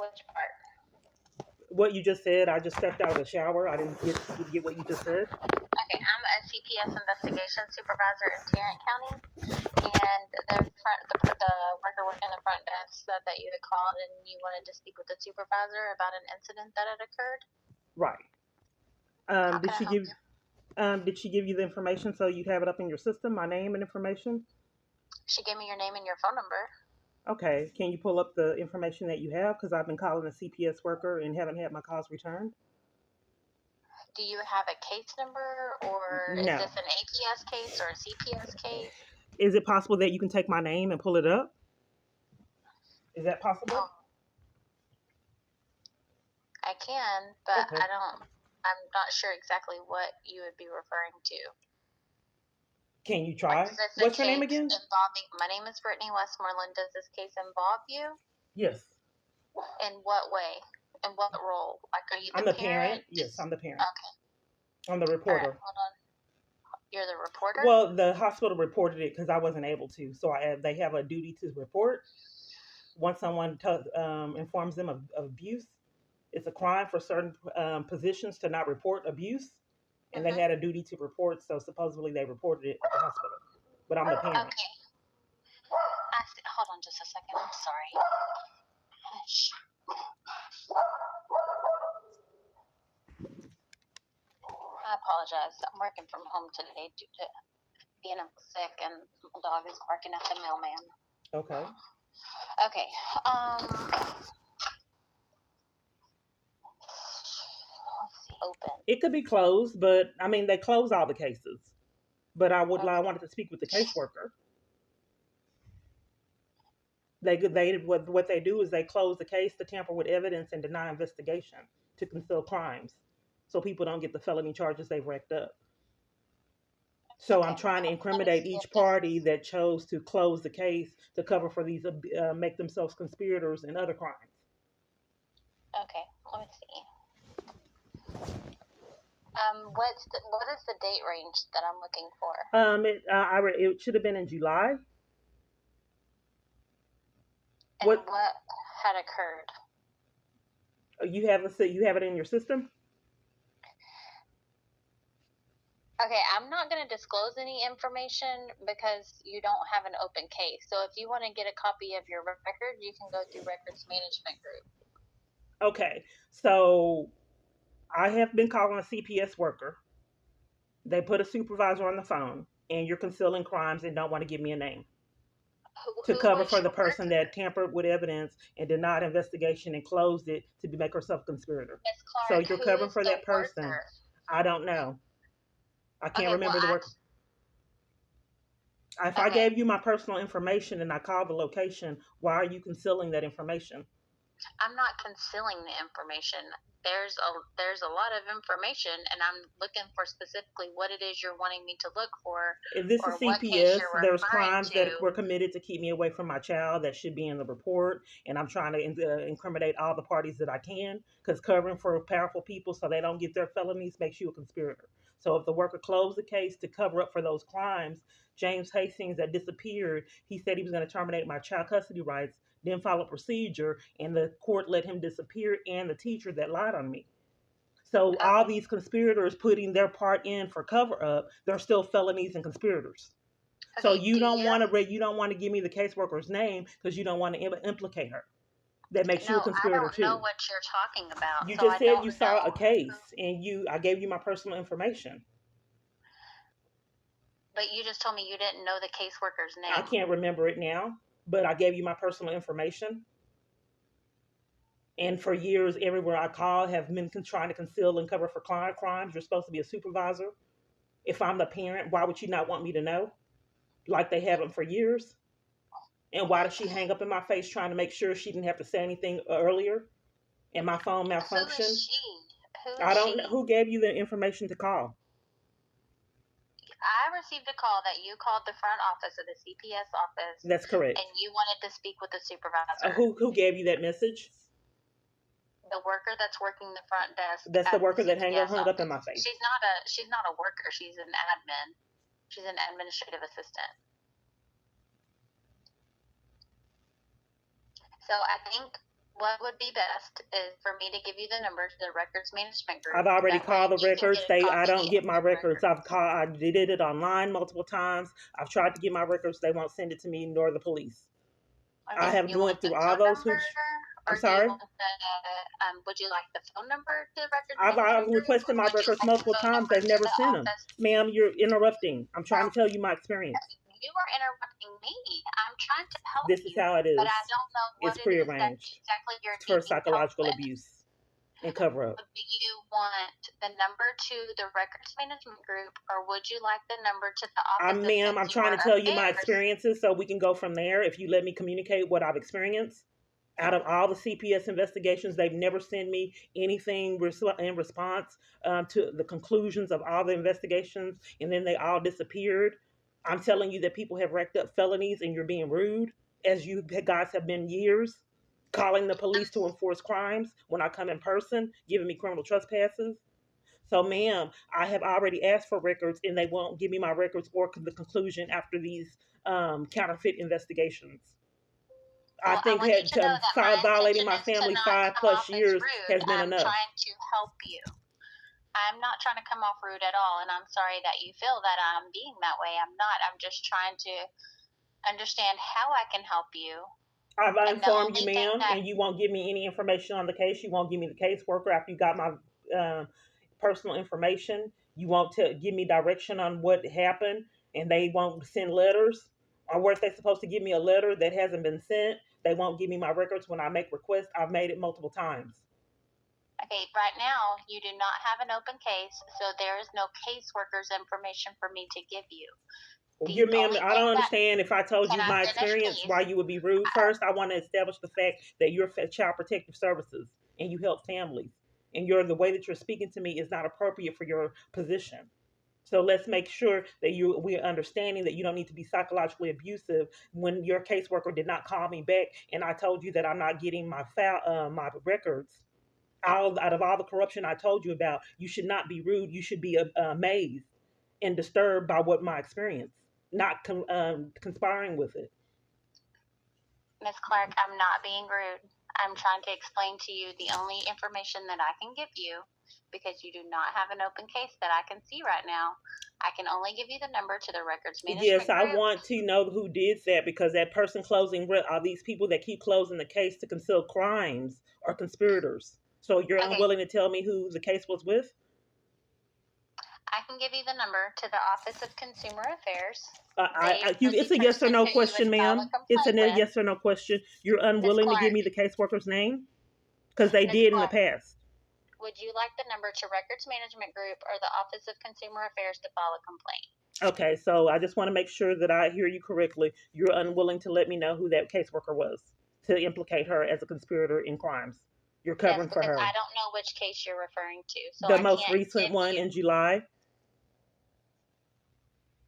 Which part? What you just said. I just stepped out of the shower. I didn't get what you just said. Okay, I'm a CPS investigation supervisor in Tarrant County, and the worker working the front desk said that you had called and you wanted to speak with the supervisor about an incident that had occurred. Right. How can I help you? Did she give you the information so you'd have it up in your system, my name and information? She gave me your name and your phone number. Okay. Can you pull up the information that you have? Because I've been calling a CPS worker and haven't had my calls returned. Do you have a case number, or is No. this an APS case or a CPS case? Is it possible that you can take my name and pull it up? Is that possible? Oh, I can, but Okay. I'm not sure exactly what you would be referring to. Can you try? Like, is this What's a your name case again? involving? My name is Brittany Westmoreland. Does this case involve you? Yes. In what way? In what role? Like, are you I'm the the parent. parent? Yes, I'm the parent. Okay. I'm the All right. reporter. Hold on. You're the reporter? Well, the hospital reported it because I wasn't able to. So they have a duty to report. Once someone informs them of abuse, it's a crime for certain positions to not report abuse, and they had a duty to report. So supposedly they reported it at the hospital. But I'm the parent. Okay. Hold on just a second. I'm sorry. Hush. I apologize. I'm working from home today due to being sick, and my dog is barking at the mailman. Okay. Okay. Let's see. Open. It could be closed, but I mean they close all the cases. But I wanted to speak with the caseworker. What they do is they close the case to tamper with evidence and deny investigation to conceal crimes, so people don't get the felony charges they've racked up. So Okay. I'm trying to incriminate each party that chose to close the case to cover for these, make themselves conspirators in other crimes. Okay, let me see. What is the date range that I'm looking for? It should have been in July. And what had occurred? You have it in your system? Okay, I'm not going to disclose any information because you don't have an open case. So if you want to get a copy of your record, you can go through Records Management Group. Okay, so I have been calling a CPS worker. They put a supervisor on the phone, and you're concealing crimes and don't want to give me a name. To cover for the person that tampered with evidence and denied investigation and closed it to make herself a conspirator. Ms. Clark, so you're covering for that person. Worker? I don't know. I can't remember the worker. If Okay. I gave you my personal information and I called the location, why are you concealing that information? I'm not concealing the information. There's a lot of information, and I'm looking for specifically what it is you're wanting me to look for. If this is CPS, there's crimes that were committed to keep me away from my child that should be in the report, and I'm trying to incriminate all the parties that I can, because covering for powerful people so they don't get their felonies makes you a conspirator. So if the worker closed the case to cover up for those crimes, James Hastings that disappeared, he said he was going to terminate my child custody rights, then follow procedure, and the court let him disappear, and the teacher that lied on me. So all these conspirators putting their part in for cover up, they're still felonies and conspirators. Okay, so you don't want to give me the caseworker's name because you don't want to implicate her. That makes you a conspirator too. I don't know what you're talking about. You just said you saw a case, and I gave you my personal information. But you just told me you didn't know the caseworker's name. I can't remember it now, but I gave you my personal information. And for years, everywhere I call, have been trying to conceal and cover for crimes. You're supposed to be a supervisor. If I'm the parent, why would you not want me to know? Like they haven't for years. And why does she hang up in my face trying to make sure she didn't have to say anything earlier? And my phone malfunctioned. Who is she? I don't know who gave you the information to call. I received a call that you called the front office of the CPS office. That's correct. And you wanted to speak with the supervisor. Who gave you that message? The worker that's working the front desk. That's the worker that hung up in my face. She's not a worker. She's an admin. She's an administrative assistant. So I think what would be best is for me to give you the number to the records management group. I've already That way called the you can records. get a I don't copy get of my the records. records. I did it online multiple times. I've tried to get my records. They won't send it to me, nor the police. I Okay, have you want went the through all phone those number, hoops. I'm or do you sorry. want would you like the phone number to the records I've management group, or requested my would you records like the multiple phone times. number They've to never the sent them. office? Ma'am, you're interrupting. I'm trying to tell you my experience. You are interrupting me. I'm trying to help This is you, how it but is. I don't know what It's it is that prearranged exactly you're for needing help psychological with. abuse and cover up. Do you want the number to the records management group, or would you like the number to the office of Ma'am, I'm trying to tell you my Consumer Affairs? experiences so we can go from there if you let me communicate what I've experienced. Out of all the CPS investigations, they've never sent me anything in response to the conclusions of all the investigations, and then they all disappeared. I'm telling you that people have racked up felonies, and you're being rude, as you guys have been years, calling the police to enforce crimes when I come in person, giving me criminal trespasses. So, ma'am, I have already asked for records, and they won't give me my records or the conclusion after these counterfeit investigations. I Well, I think want you to know that my violating intention my is to family not come 5+ off as years rude. has been I'm enough. trying to help you. I'm not trying to come off rude at all, and I'm sorry that you feel that I'm being that way. I'm not. I'm just trying to understand how I can help you. I've And the informed you, only thing ma'am, that and you won't give me any information on the case. You won't give me the caseworker after you got my personal information. You won't give me direction on what happened, and they won't send letters. Or were they supposed to give me a letter that hasn't been sent? They won't give me my records when I make requests. I've made it multiple times. Okay, right now you do not have an open case, so there is no caseworker's information for me to give you. The Ma'am, only I thing don't that understand if I told can you I my finish, experience please? why you would be rude. First, I want to establish the fact that you're Child Protective Services and you help families, and the way that you're speaking to me is not appropriate for your position. So let's make sure that we're understanding that you don't need to be psychologically abusive when your caseworker did not call me back and I told you that I'm not getting my my records. Out of all the corruption I told you about, you should not be rude. You should be amazed and disturbed by what my experience, not conspiring with it. Ms. Clark, I'm not being rude. I'm trying to explain to you the only information that I can give you, because you do not have an open case that I can see right now. I can only give you the number to the records Yes, management I group. want to know who did that, because that person closing are these people that keep closing the case to conceal crimes or conspirators. So you're Okay, unwilling to tell me who the case was with? I can give you the number to the Office of Consumer Affairs. It's a yes or no question, ma'am. It's a With. yes or no question. You're Ms. unwilling to give Clark, me the caseworker's name? Because they Ms. did in the Clark, past. would you like the number to Records Management Group or the Office of Consumer Affairs to file a complaint? Okay, so I just want to make sure that I hear you correctly. You're unwilling to let me know who that caseworker was to implicate her as a conspirator in crimes. You're covering Yes, for because her. I don't know which case you're referring to, so The I most can't recent give one you. in July.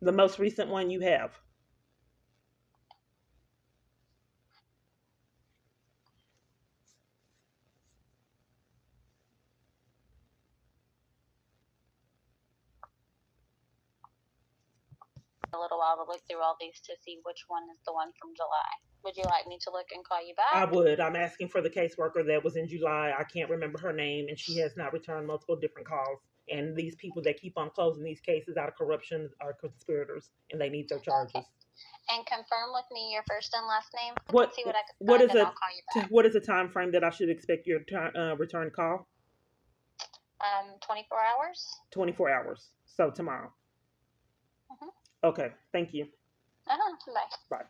The most recent one you have. A little while to look through all these to see which one is the one from July. Would you like me to look and call you I back? would. I'm asking for the caseworker that was in July. I can't remember her name, and she has not returned multiple different calls. And these people that keep on closing these cases out of corruption are conspirators, and they need their charges. Okay. And confirm with me your first and last name. What See what I can what find, is and it? I'll call you back. What is the time frame that I should expect your return call? 24 hours. 24 hours. So tomorrow. Mm-hmm. Okay. Thank you. Bye. Bye.